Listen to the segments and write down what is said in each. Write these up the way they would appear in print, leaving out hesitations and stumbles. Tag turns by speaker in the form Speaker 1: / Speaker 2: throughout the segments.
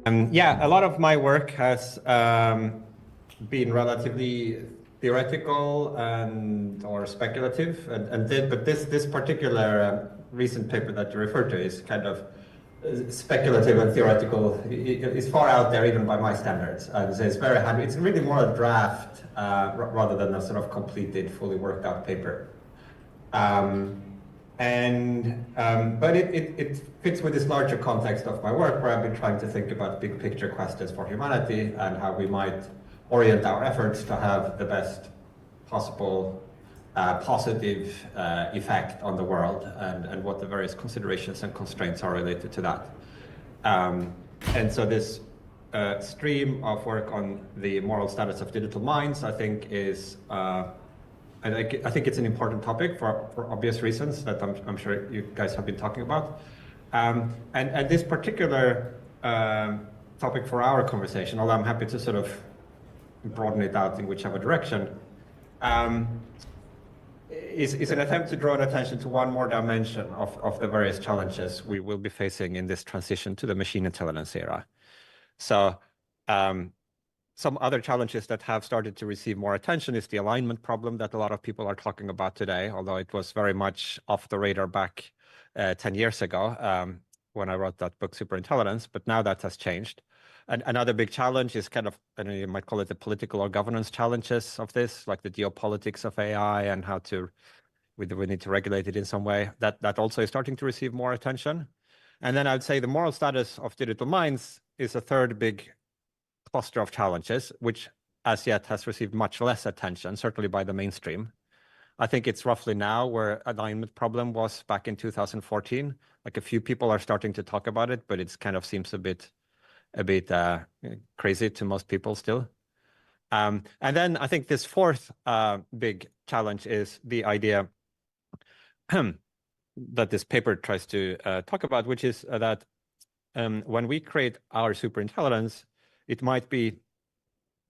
Speaker 1: Yeah, a lot of my work has been relatively theoretical or speculative, but this particular recent paper that you referred to is kind of speculative and theoretical. It's far out there even by my standards. I would say it's very hard. It's really more a draft rather than a sort of completed, fully worked out paper. But it fits with this larger context of my work, where I've been trying to think about big picture questions for humanity and how we might orient our efforts to have the best possible positive effect on the world, and what the various considerations and constraints are related to that. And so this stream of work on the moral status of digital minds, I think, is I think it's an important topic for obvious reasons that I'm sure you guys have been talking about. And this particular topic for our conversation, although I'm happy to sort of broaden it out in whichever direction, is an attempt to draw attention to one more dimension of the various challenges we will be facing in this transition to the machine intelligence era. So some other challenges that have started to receive more attention is the alignment problem that a lot of people are talking about today, although it was very much off the radar back 10 years ago when I wrote that book, Superintelligence, but now that has changed. And another big challenge is kind of, I don't know, you might call it the political or governance challenges of this, like the geopolitics of AI and how we need to regulate it in some way. That also is starting to receive more attention. And then I would say the moral status of digital minds is a third big cluster of challenges, which as yet has received much less attention, certainly by the mainstream. I think it's roughly now where alignment problem was back in 2014. Like a few people are starting to talk about it, but it kind of seems a bit crazy to most people still. And then I think this fourth big challenge is the idea that this paper tries to talk about, which is that when we create our superintelligence, it might be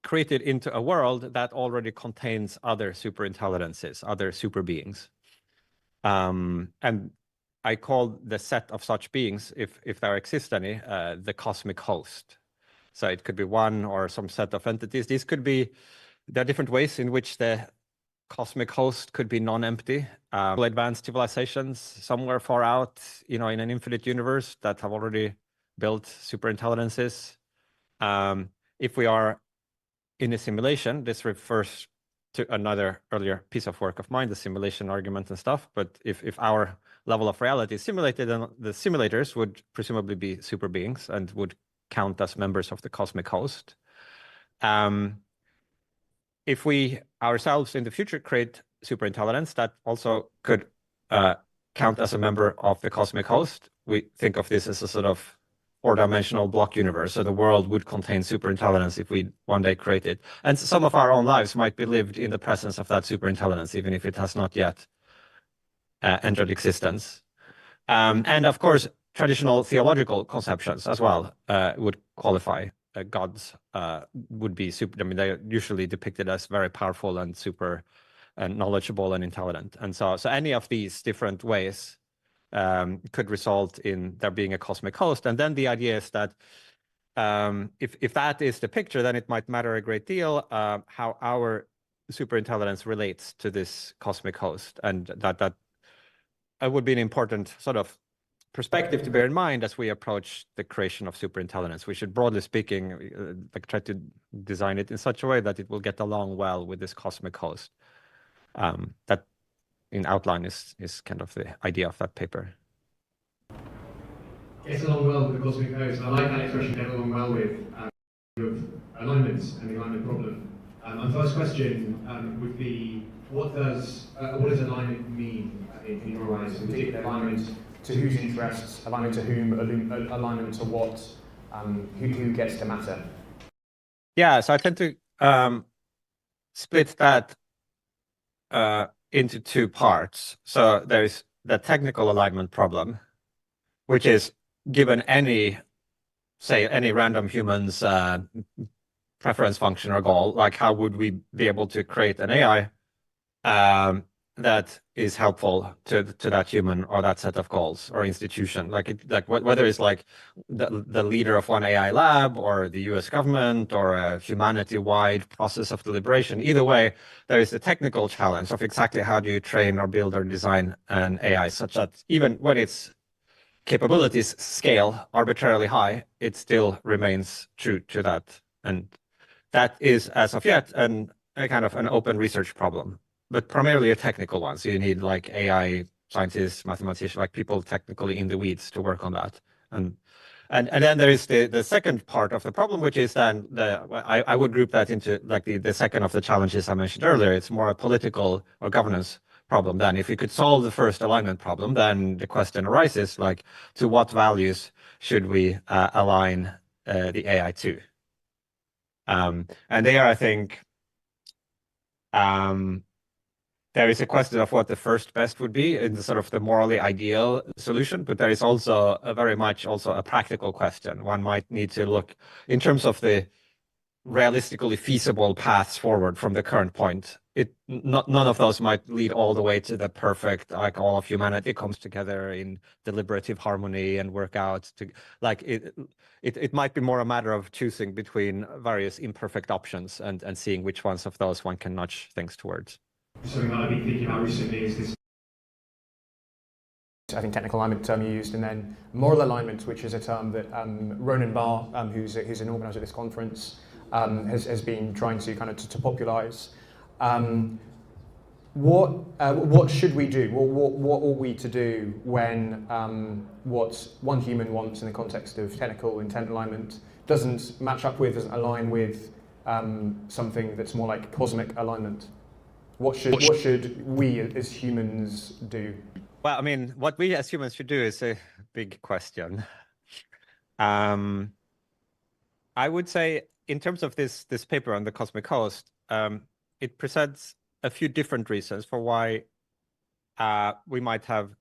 Speaker 1: created into a world that already contains other superintelligences, other super beings. And I call the set of such beings, if there exists any, the cosmic host. So it could be one or some set of entities. These could be, there are different ways in which the cosmic host could be non-empty. Advanced civilizations somewhere far out, in an infinite universe that have already built superintelligences. If we are in a simulation, this refers to another earlier piece of work of mine, the simulation argument and stuff. But if our level of reality is simulated, then the simulators would presumably be super beings and would count as members of the cosmic host. If we ourselves in the future create superintelligence, that also could count as a member of the cosmic host. We think of this as a sort of four-dimensional block universe. So the world would contain superintelligence if we one day create it. And some of our own lives might be lived in the presence of that superintelligence, even if it has not yet entered existence. And of course, traditional theological conceptions as well would qualify. Gods would be super, I mean, they're usually depicted as very powerful and super knowledgeable and intelligent. And so any of these different ways could result in there being a cosmic host. And then the idea is that if that is the picture, then it might matter a great deal how our superintelligence relates to this cosmic host. And that would be an important sort of perspective to bear in mind as we approach the creation of superintelligence. We should, broadly speaking, try to design it in such a way that it will get along well with this cosmic host. That in outline is kind of the idea of that paper.
Speaker 2: Gets along well with the cosmic host. I like that expression, get along well with alignment and the alignment problem. My first question would be, what does alignment mean in your eyes? In particular, alignment to whose interests, alignment to whom, alignment to what, who gets to matter?
Speaker 1: Yeah, so I tend to split that into two parts. So there is the technical alignment problem, which is given any random human's preference function or goal, like how would we be able to create an AI that is helpful to that human or that set of goals or institution. Like whether it's like the leader of one AI lab or the US government or a humanity-wide process of deliberation. Either way, there is a technical challenge of exactly how do you train or build or design an AI such that even when its capabilities scale arbitrarily high, it still remains true to that. And that is, as of yet, a kind of an open research problem, but primarily a technical one. So you need like AI scientists, mathematicians, like people technically in the weeds to work on that. And then there is the second part of the problem, which is then I would group that into like the second of the challenges I mentioned earlier. It's more a political or governance problem. Then if we could solve the first alignment problem, then the question arises like, to what values should we align the AI to? And there, I think there is a question of what the first best would be in the sort of the morally ideal solution, but there is also very much also a practical question. One might need to look in terms of the realistically feasible paths forward from the current point. None of those might lead all the way to the perfect, like all of humanity comes together in deliberative harmony and work out to like it might be more a matter of choosing between various imperfect options and seeing which ones of those one can nudge things towards.
Speaker 2: Something that I've been thinking about recently is this.
Speaker 3: I think technical alignment term you used, and then moral alignment, which is a term that Ronan Barr, who's an organizer of this conference, has been trying to kind of to popularize. What should we do? What ought we to do when what one human wants in the context of technical intent alignment doesn't match up with, doesn't align with something that's more like cosmic alignment? What should we as humans do?
Speaker 1: Well, I mean, what we as humans should do is a big question. I would say, in terms of this paper on the cosmic host, it presents a few different reasons for why we might have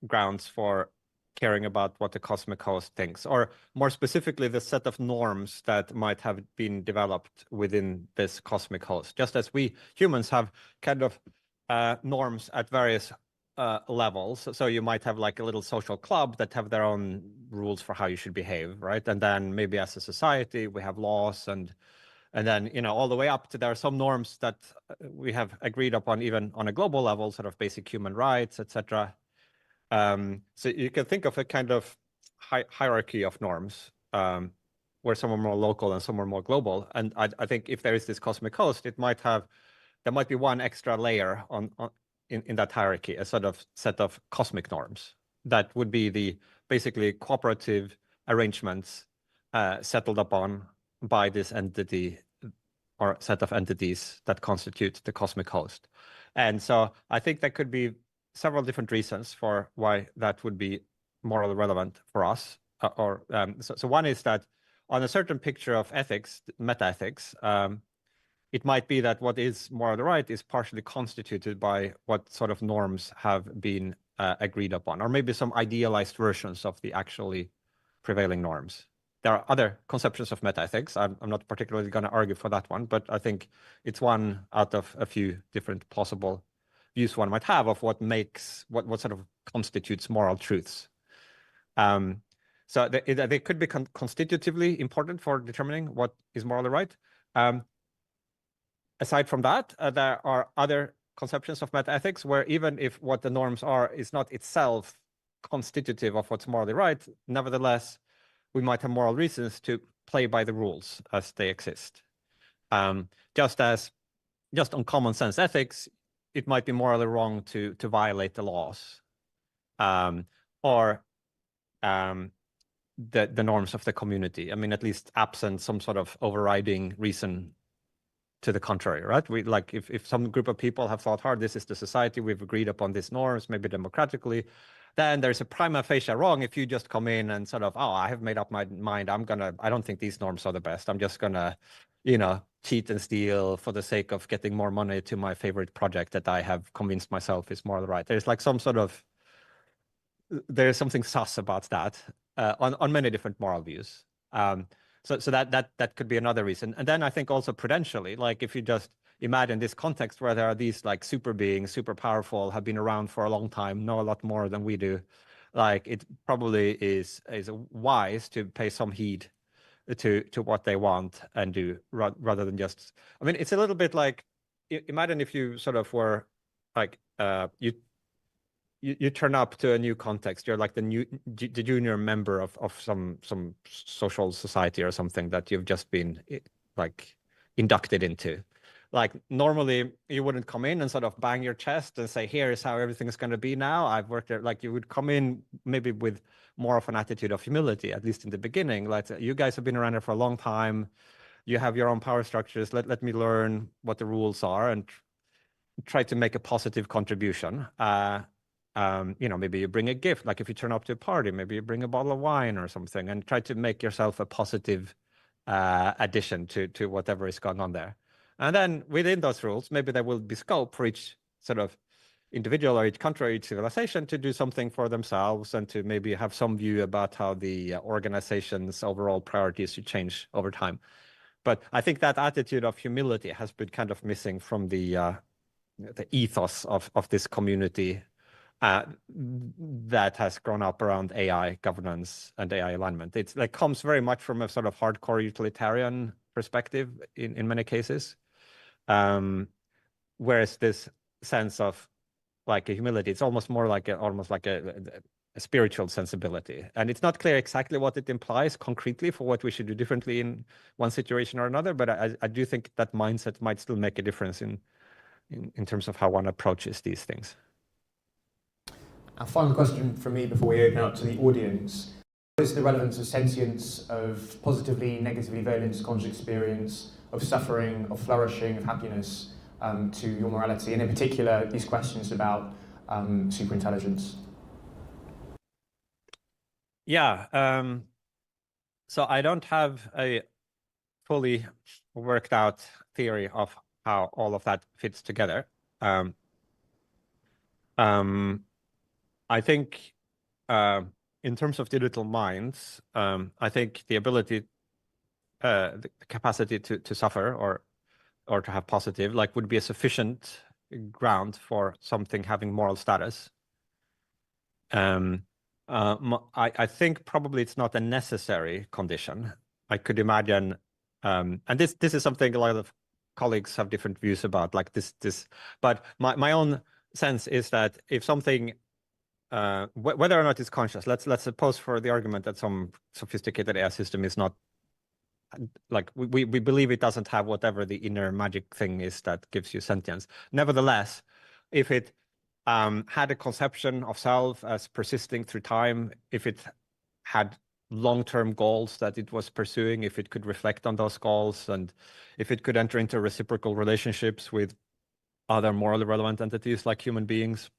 Speaker 1: grounds for caring about what the cosmic host thinks, or more specifically, the set of norms that might have been developed within this cosmic host, just as we humans have kind of norms at various levels. So you might have like a little social club that have their own rules for how you should behave, right? And then maybe as a society, we have laws and then, you know, all the way up to there are some norms that we have agreed upon even on a global level, sort of basic human rights, etc. So you can think of a kind of hierarchy of norms where some are more local and some are more global. And I think if there is this cosmic host, there might be one extra layer in that hierarchy, a sort of set of cosmic norms that would be the basically cooperative arrangements settled upon by this entity or set of entities that constitute the cosmic host. And so I think there could be several different reasons for why that would be morally relevant for us. So one is that on a certain picture of ethics, meta-ethics, it might be that what is morally right is partially constituted by what sort of norms have been agreed upon, or maybe some idealized versions of the actually prevailing norms. There are other conceptions of meta-ethics. I'm not particularly going to argue for that one, but I think it's one out of a few different possible views one might have of what sort of constitutes moral truths. So they could be constitutively important for determining what is morally right. Aside from that, there are other conceptions of meta-ethics where even if what the norms are is not itself constitutive of what's morally right, nevertheless, we might have moral reasons to play by the rules as they exist. Just on common sense ethics, it might be morally wrong to violate the laws or the norms of the community. I mean, at least absent some sort of overriding reason to the contrary, right? We like if some group of people have thought hard, this is the society, we've agreed upon these norms, maybe democratically, then there's a prima facie wrong if you just come in and sort of, oh, I have made up my mind, I don't think these norms are the best. I'm just gonna, you know, cheat and steal for the sake of getting more money to my favorite project that I have convinced myself is morally right. There's like there's something sus about that on many different moral views. So that could be another reason. And then I think also prudentially, like if you just imagine this context where there are these like super beings, super powerful, have been around for a long time, know a lot more than we do. Like it probably is wise to pay some heed to what they want and do rather than just. I mean, it's a little bit like imagine if you sort of were like you turn up to a new context. You're like the junior member of some social society or something that you've just been like inducted into. Like normally you wouldn't come in and sort of bang your chest and say, here is how everything is going to be now. I've worked there. Like you would come in maybe with more of an attitude of humility, at least in the beginning. Like you guys have been around here for a long time. You have your own power structures. Let me learn what the rules are and try to make a positive contribution. Maybe you bring a gift, like if you turn up to a party, maybe you bring a bottle of wine or something and try to make yourself a positive addition to whatever is going on there. And then within those rules, maybe there will be scope for each sort of individual or each country or each civilization to do something for themselves and to maybe have some view about how the organization's overall priorities should change over time. But I think that attitude of humility has been kind of missing from the ethos of this community that has grown up around AI governance and AI alignment. It's like comes very much from a sort of hardcore utilitarian perspective in many cases. Whereas this sense of like a humility, it's almost more like a spiritual sensibility. And it's not clear exactly what it implies concretely for what we should do differently in one situation or another, but I do think that mindset might still make a difference in terms of how one approaches these things.
Speaker 3: A final question from me before we open up to the audience. What is the relevance of sentience, of positively, negatively valence conscious experience, of suffering, of flourishing, of happiness to your morality, and in particular, these questions about superintelligence?
Speaker 1: Yeah, so I don't have a fully worked out theory of how all of that fits together. I think in terms of digital minds, I think the ability, the capacity to suffer or to have positive, like would be a sufficient ground for something having moral status. I think probably it's not a necessary condition. I could imagine, and this is something a lot of colleagues have different views about, like this. But my own sense is that if something, whether or not it's conscious, let's suppose for the argument that some sophisticated AI system is not, like we believe it doesn't have whatever the inner magic thing is that gives you sentience. Nevertheless, if it had a conception of self as persisting through time, if it had long-term goals that it was pursuing, if it could reflect on those goals, and if it could enter into reciprocal relationships with other morally relevant entities like human beings,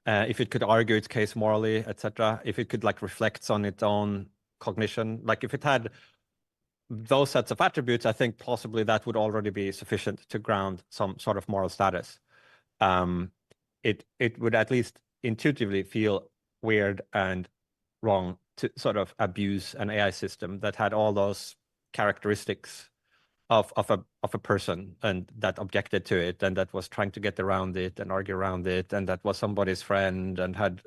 Speaker 1: if it could argue its case morally, etc., if it could like reflect on its own cognition, like if it had those sets of attributes, I think possibly that would already be sufficient to ground some sort of moral status. It would at least intuitively feel weird and wrong to sort of abuse an AI system that had all those characteristics of a person and that objected to it and that was trying to get around it and argue around it and that was somebody's friend and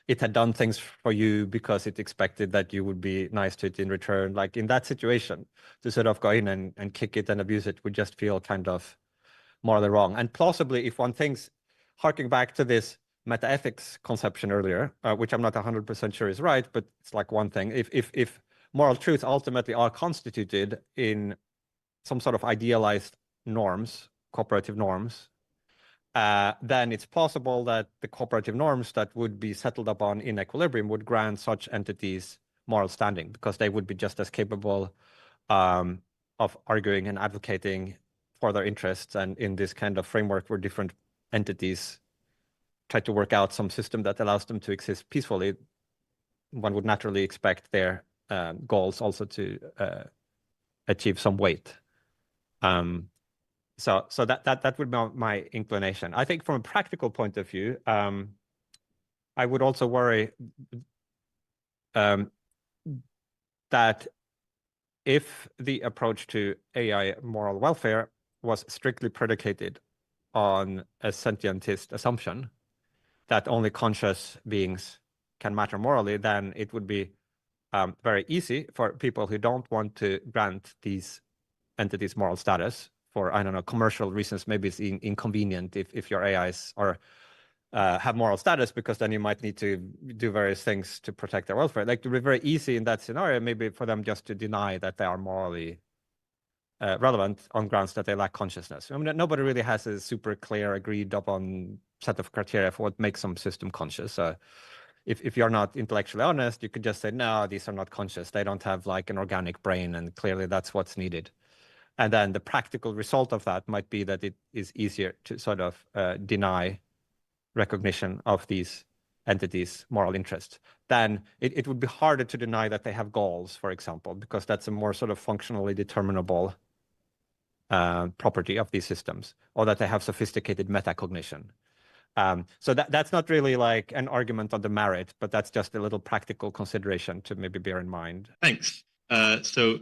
Speaker 1: it had done things for you because it expected that you would be nice to it in return. Like in that situation, to sort of go in and kick it and abuse it would just feel kind of morally wrong. And plausibly, if one thinks, harking back to this metaethics conception earlier, which I'm not 100% sure is right, but it's like one thing. If moral truths ultimately are constituted in some sort of idealized norms, cooperative norms, then it's possible that the cooperative norms that would be settled upon in equilibrium would grant such entities moral standing because they would be just as capable of arguing and advocating for their interests. And in this kind of framework where different entities try to work out some system that allows them to exist peacefully, one would naturally expect their goals also to achieve some weight. So that would be my inclination. I think from a practical point of view, I would also worry that if the approach to AI moral welfare was strictly predicated on a sentientist assumption that only conscious beings can matter morally, then it would be very easy for people who don't want to grant these entities moral status for, I don't know, commercial reasons. Maybe it's inconvenient if your AIs are have moral status, because then you might need to do various things to protect their welfare. Like, it would be very easy in that scenario, maybe for them just to deny that they are morally relevant on grounds that they lack consciousness. I mean, nobody really has a super clear, agreed upon set of criteria for what makes some system conscious. If you're not intellectually honest, you could just say, no, these are not conscious. They don't have like an organic brain, and clearly that's what's needed. And then the practical result of that might be that it is easier to sort of deny recognition of these entities' moral interests. Then it would be harder to deny that they have goals, for example, because that's a more sort of functionally determinable property of these systems, or that they have sophisticated metacognition. So that's not really like an argument on the merit, but that's just a little practical consideration to maybe bear in mind.
Speaker 4: Thanks. So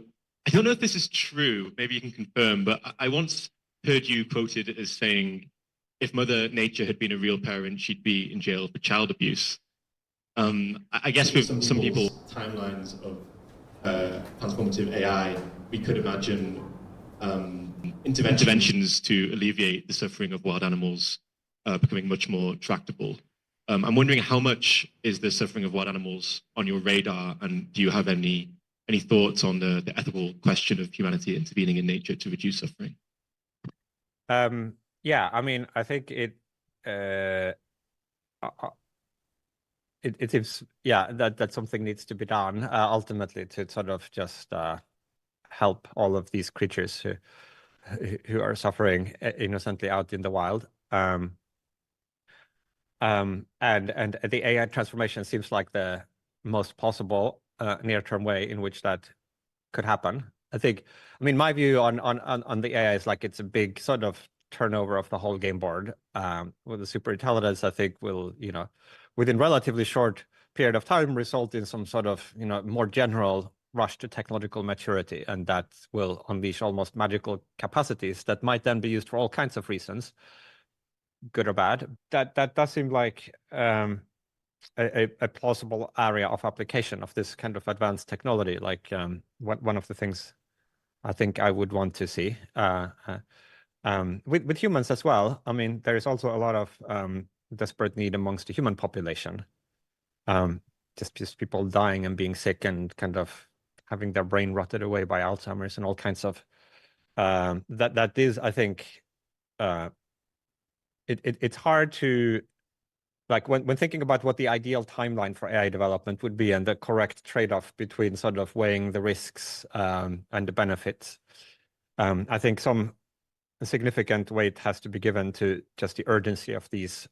Speaker 4: I don't know if this is true, maybe you can confirm, but I once heard you quoted as saying, if Mother Nature had been a real parent, she'd be in jail for child abuse. I guess with some people's timelines of transformative AI, we could imagine interventions to alleviate the suffering of wild animals becoming much more tractable. I'm wondering, how much is the suffering of wild animals on your radar, and do you have any thoughts on the ethical question of humanity intervening in nature to reduce suffering?
Speaker 1: Yeah, I mean, I think it seems, yeah, that something needs to be done ultimately to sort of just help all of these creatures who are suffering innocently out in the wild. And the AI transformation seems like the most possible near-term way in which that could happen. I mean, my view on the AI is like it's a big sort of turnover of the whole game board. With the superintelligence, I think will, within relatively short period of time, result in some sort of, more general rush to technological maturity, and that will unleash almost magical capacities that might then be used for all kinds of reasons, good or bad. That does seem like a plausible area of application of this kind of advanced technology. Like one of the things I think I would want to see with humans as well. I mean, there is also a lot of desperate need amongst the human population. Just people dying and being sick and kind of having their brain rotted away by Alzheimer's and all kinds of that is, I think, it's hard to, like, when thinking about what the ideal timeline for AI development would be and the correct trade-off between sort of weighing the risks and the benefits. I think some significant weight has to be given to just the urgency of these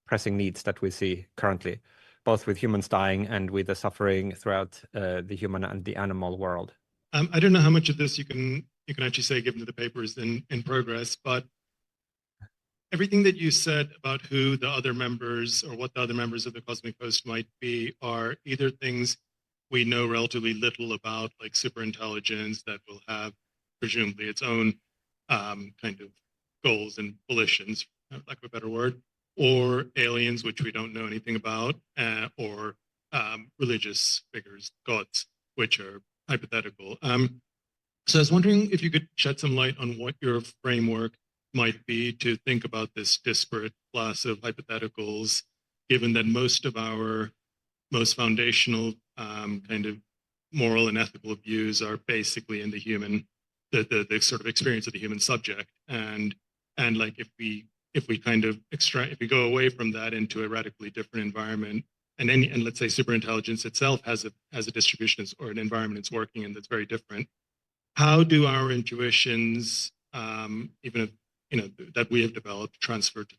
Speaker 1: pressing needs that we see currently, both with humans dying and with the suffering throughout the human and the animal world.
Speaker 4: I don't know how much of this you can actually say, given that the paper is in progress, but everything that you said about who the other members or what the other members of the Cosmic Host might be are either things we know relatively little about, like superintelligence that will have presumably its own kind of goals and volitions, for lack of a better word, or aliens, which we don't know anything about, or religious figures, gods, which are hypothetical. So I was wondering if you could shed some light on what your framework might be to think about this disparate class of hypotheticals, given that most of our most foundational kind of moral and ethical views are basically in the human, the sort of experience of the human subject, and like if we kind of if we go away from that into a radically different environment, and let's say superintelligence itself has a distribution or an environment it's working in that's very different, how do our intuitions, even if that we have developed, transfer to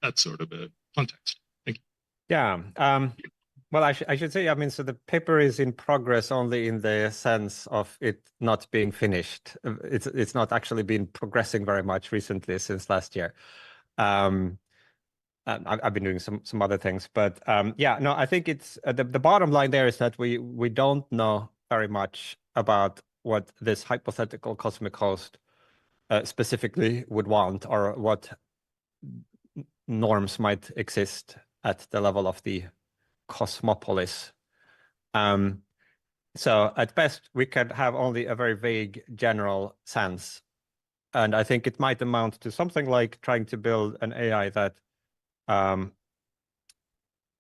Speaker 4: that sort of a context? Thank you.
Speaker 1: Yeah. Well, I should say, I mean, so the paper is in progress only in the sense of it not being finished. It's not actually been progressing very much recently since last year. I've been doing some other things, but yeah, no, I think it's the bottom line there is that we don't know very much about what this hypothetical cosmic host specifically would want, or what norms might exist at the level of the cosmopolis. So at best, we could have only a very vague general sense. And I think it might amount to something like trying to build an AI that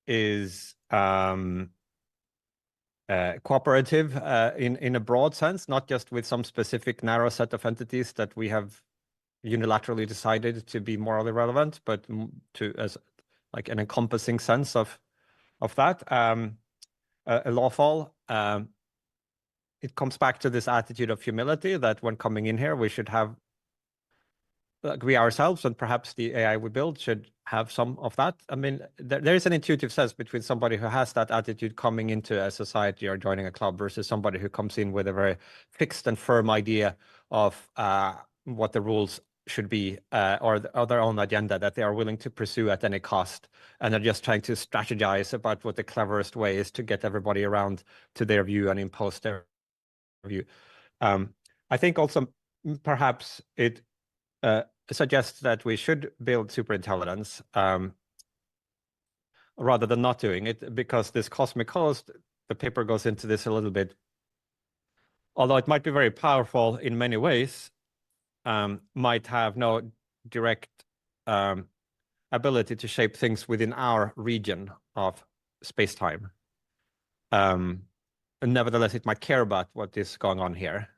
Speaker 1: is cooperative in a broad sense, not just with some specific narrow set of entities that we have unilaterally decided to be morally relevant, but to as like an encompassing sense of that. A lawful. It comes back to this attitude of humility that when coming in here, we should have, like, we ourselves and perhaps the AI we build should have some of that. I mean, there is an intuitive sense between somebody who has that attitude coming into a society or joining a club versus somebody who comes in with a very fixed and firm idea of what the rules should be, or their own agenda that they are willing to pursue at any cost, and they're just trying to strategize about what the cleverest way is to get everybody around to their view and impose their view. I think also perhaps it suggests that we should build superintelligence rather than not doing it, because this cosmic host, the paper goes into this a little bit, although it might be very powerful in many ways, might have no direct ability to shape things within our region of space-time. Nevertheless, it might care about what is going on here.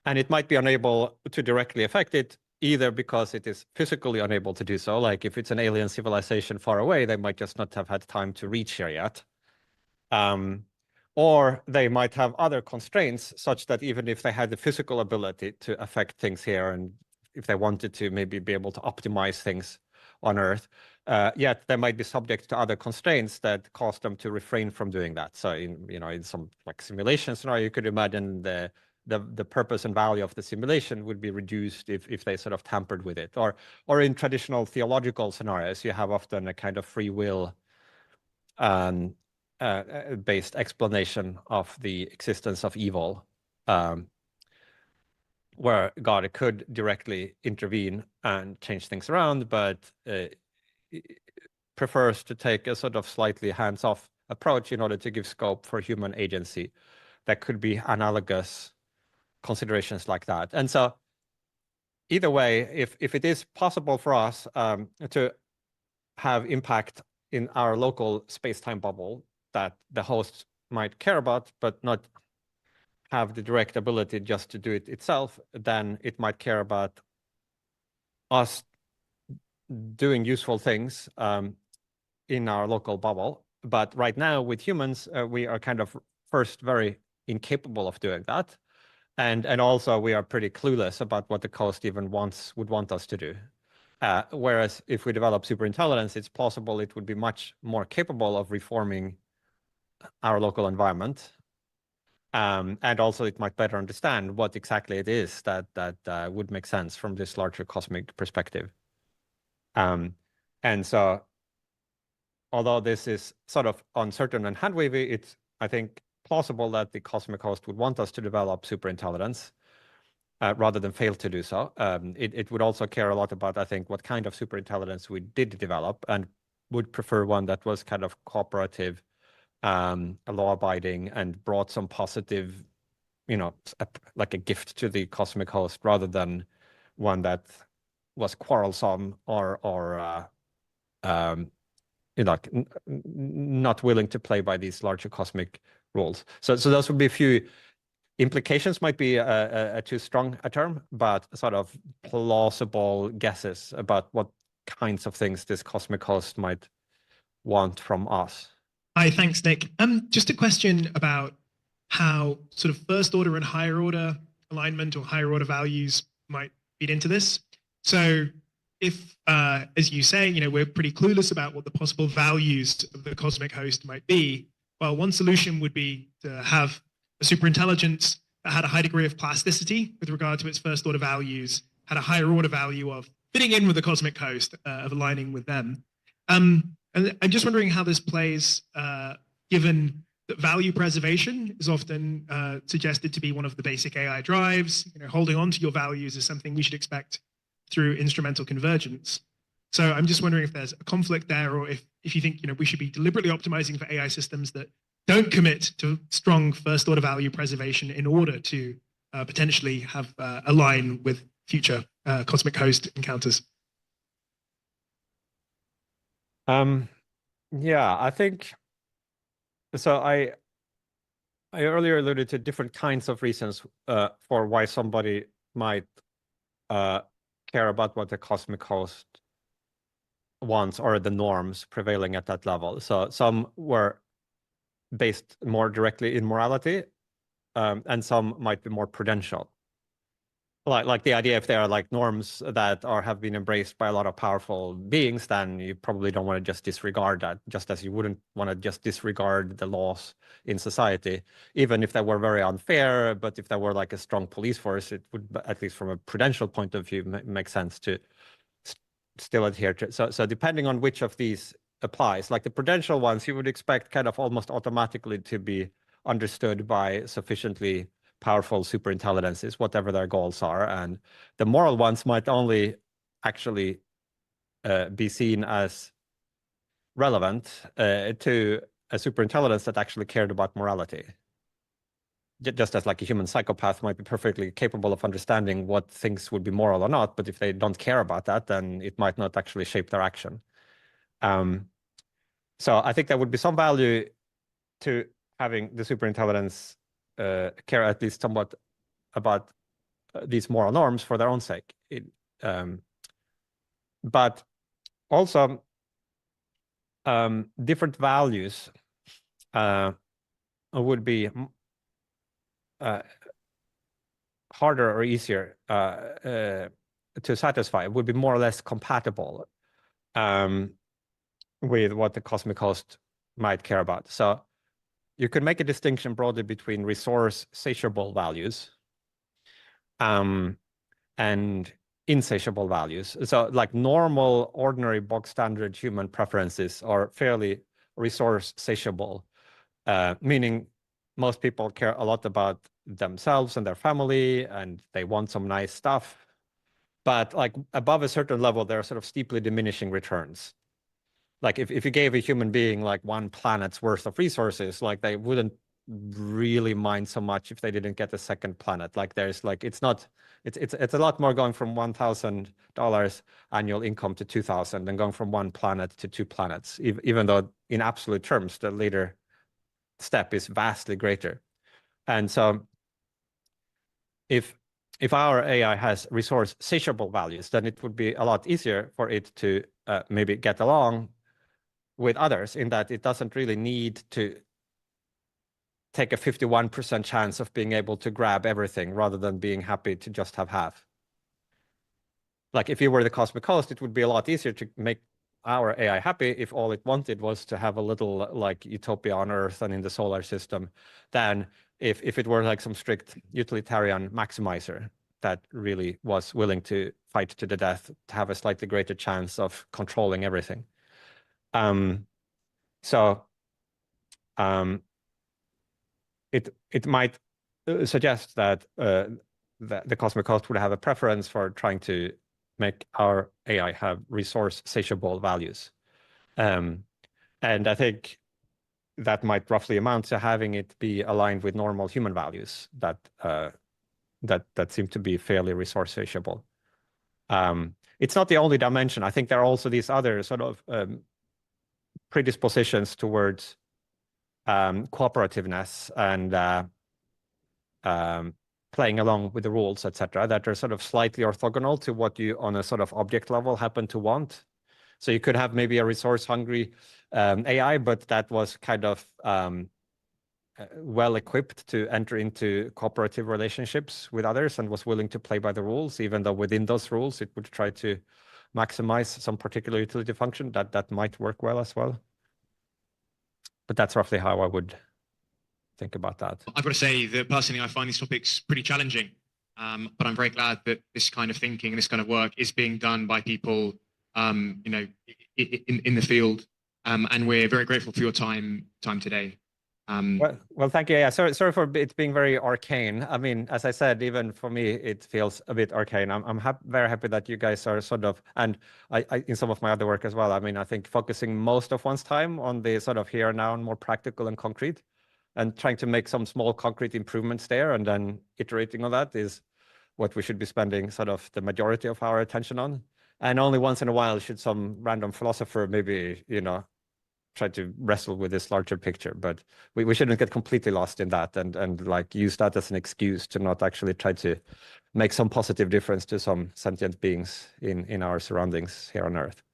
Speaker 1: And it might be unable to directly affect it, either because it is physically unable to do so. Like if it's an alien civilization far away, they might just not have had time to reach here yet. Or they might have other constraints such that even if they had the physical ability to affect things here, and if they wanted to maybe be able to optimize things on Earth, yet they might be subject to other constraints that cause them to refrain from doing that. So in some like simulation scenario, you could imagine the purpose and value of the simulation would be reduced if they sort of tampered with it. Or in traditional theological scenarios, you have often a kind of free will based explanation of the existence of evil, where God could directly intervene and change things around, but prefers to take a sort of slightly hands-off approach in order to give scope for human agency. That could be analogous considerations like that. And so either way, if it is possible for us to have impact in our local space-time bubble that the host might care about, but not have the direct ability just to do it itself, then it might care about us doing useful things in our local bubble. But right now with humans, we are kind of first very incapable of doing that. And also we are pretty clueless about what the host even would want us to do. Whereas if we develop superintelligence, it's possible it would be much more capable of reforming our local environment. And also it might better understand what exactly it is that would make sense from this larger cosmic perspective. And so, although this is sort of uncertain and hand-wavy, it's, I think, plausible that the cosmic host would want us to develop superintelligence rather than fail to do so. It would also care a lot about, I think, what kind of superintelligence we did develop, and would prefer one that was kind of cooperative, law-abiding, and brought some positive, like a gift to the cosmic host, rather than one that was quarrelsome or not willing to play by these larger cosmic rules. So those would be a few implications. Might be a too strong a term, but sort of plausible guesses about what kinds of things this cosmic host might want from us.
Speaker 4: Hi, thanks, Nick. Just a question about how sort of first order and higher order alignment or higher order values might feed into this. So if, as you say, we're pretty clueless about what the possible values of the cosmic host might be, well, one solution would be to have a superintelligence that had a high degree of plasticity with regard to its first order values, had a higher order value of fitting in with the cosmic host, of aligning with them. And I'm just wondering how this plays, given
Speaker 5: that value preservation is often suggested to be one of the basic AI drives. Holding on to your values is something we should expect through instrumental convergence. So I'm just wondering if there's a conflict there, or if you think we should be deliberately optimizing for AI systems that don't commit to strong first-order value preservation in order to potentially have align with future cosmic host encounters.
Speaker 1: Yeah, I think so. I earlier alluded to different kinds of reasons for why somebody might care about what the cosmic host wants or the norms prevailing at that level. So some were based more directly in morality, and some might be more prudential. Like the idea, if there are like norms that have been embraced by a lot of powerful beings, then you probably don't want to just disregard that, just as you wouldn't want to just disregard the laws in society, even if they were very unfair. But if there were like a strong police force, it would, at least from a prudential point of view, make sense to still adhere to. So depending on which of these applies, like the prudential ones, you would expect kind of almost automatically to be understood by sufficiently powerful superintelligences, whatever their goals are. And the moral ones might only actually be seen as relevant to a superintelligence that actually cared about morality. Just as like a human psychopath might be perfectly capable of understanding what things would be moral or not, but if they don't care about that, then it might not actually shape their action. So I think there would be some value to having the superintelligence care at least somewhat about these moral norms for their own sake. But also different values would be harder or easier to satisfy. It would be more or less compatible with what the cosmic host might care about. So you could make a distinction broadly between resource satiable values and insatiable values. So like normal, ordinary, bog standard human preferences are fairly resource satiable, meaning most people care a lot about themselves and their family, and they want some nice stuff. But like above a certain level, there are sort of steeply diminishing returns. Like if you gave a human being like one planet's worth of resources, like they wouldn't really mind so much if they didn't get a second planet. Like there's like it's a lot more going from $1,000 annual income to 2,000 than going from one planet to two planets, even though in absolute terms the later step is vastly greater. And so if our AI has resource satiable values, then it would be a lot easier for it to maybe get along with others, in that it doesn't really need to take a 51% chance of being able to grab everything rather than being happy to just have half. Like if you were the cosmic host, it would be a lot easier to make our AI happy if all it wanted was to have a little like utopia on Earth and in the solar system, than if it were like some strict utilitarian maximizer that really was willing to fight to the death to have a slightly greater chance of controlling everything. It might suggest that the cosmic host would have a preference for trying to make our AI have resource satiable values. And I think that might roughly amount to having it be aligned with normal human values that seem to be fairly resource satiable. It's not the only dimension. I think there are also these other sort of predispositions towards cooperativeness and playing along with the rules, etc., that are sort of slightly orthogonal to what you on a sort of object level happen to want. So you could have maybe a resource-hungry AI, but that was kind of well equipped to enter into cooperative relationships with others and was willing to play by the rules, even though within those rules it would try to maximize some particular utility function. That might work well as well. But that's roughly how I would think about that.
Speaker 6: I've got to say that personally I find these topics pretty challenging, but I'm very glad that this kind of thinking and this kind of work is being done by people in the field, and we're very grateful for your time today.
Speaker 1: Well, thank you. Yeah, sorry for it being very arcane. I mean, as I said, even for me, it feels a bit arcane. I'm very happy that you guys are sort of, and I in some of my other work as well. I mean, I think focusing most of one's time on the sort of here and now and more practical and concrete, and trying to make some small concrete improvements there, and then iterating on that is what we should be spending sort of the majority of our attention on. And only once in a while should some random philosopher maybe, try to wrestle with this larger picture, but we shouldn't get completely lost in that and like use that as an excuse to not actually try to make some positive difference to some sentient beings in our surroundings here on Earth.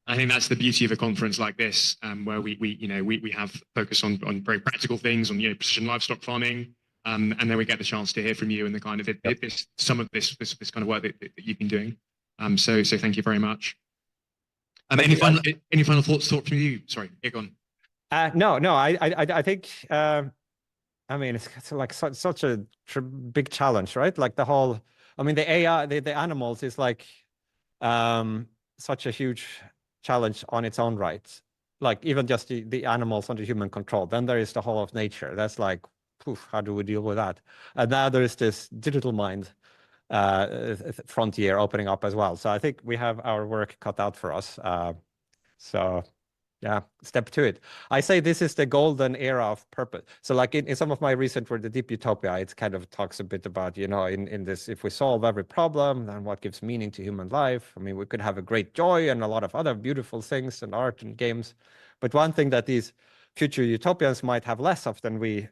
Speaker 6: I think that's the beauty of a conference like this, where we have focus on very practical things, on precision livestock farming, and then we get the chance to hear from you and the kind of some of this kind of work that you've been doing. So thank you very much. Any final thoughts from you? Sorry, Egon.
Speaker 1: No. I think. I mean, it's like such a big challenge, right? Like the whole. I mean, the AI, the animals is like such a huge challenge on its own right. Like even just the animals under human control. Then there is the whole of nature. That's like, poof, how do we deal with that? And now there is this digital mind frontier opening up as well. So I think we have our work cut out for us. So yeah, step to it. I say this is the golden era of purpose. So like in some of my recent work, the Deep Utopia, it kind of talks a bit about, in this, if we solve every problem, then what gives meaning to human life? I mean, we could have a great joy and a lot of other beautiful things and art and games. But one thing that these future utopians might have less of than we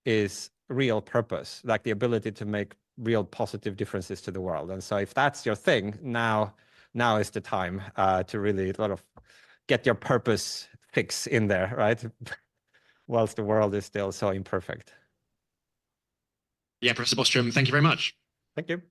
Speaker 1: is real purpose, like the ability to make real positive differences to the world. And so if that's your thing, now is the time to really sort of get your purpose fix in there, right? Whilst the world is still so imperfect.
Speaker 6: Yeah, Professor Bostrom, thank you very much.
Speaker 1: Thank you.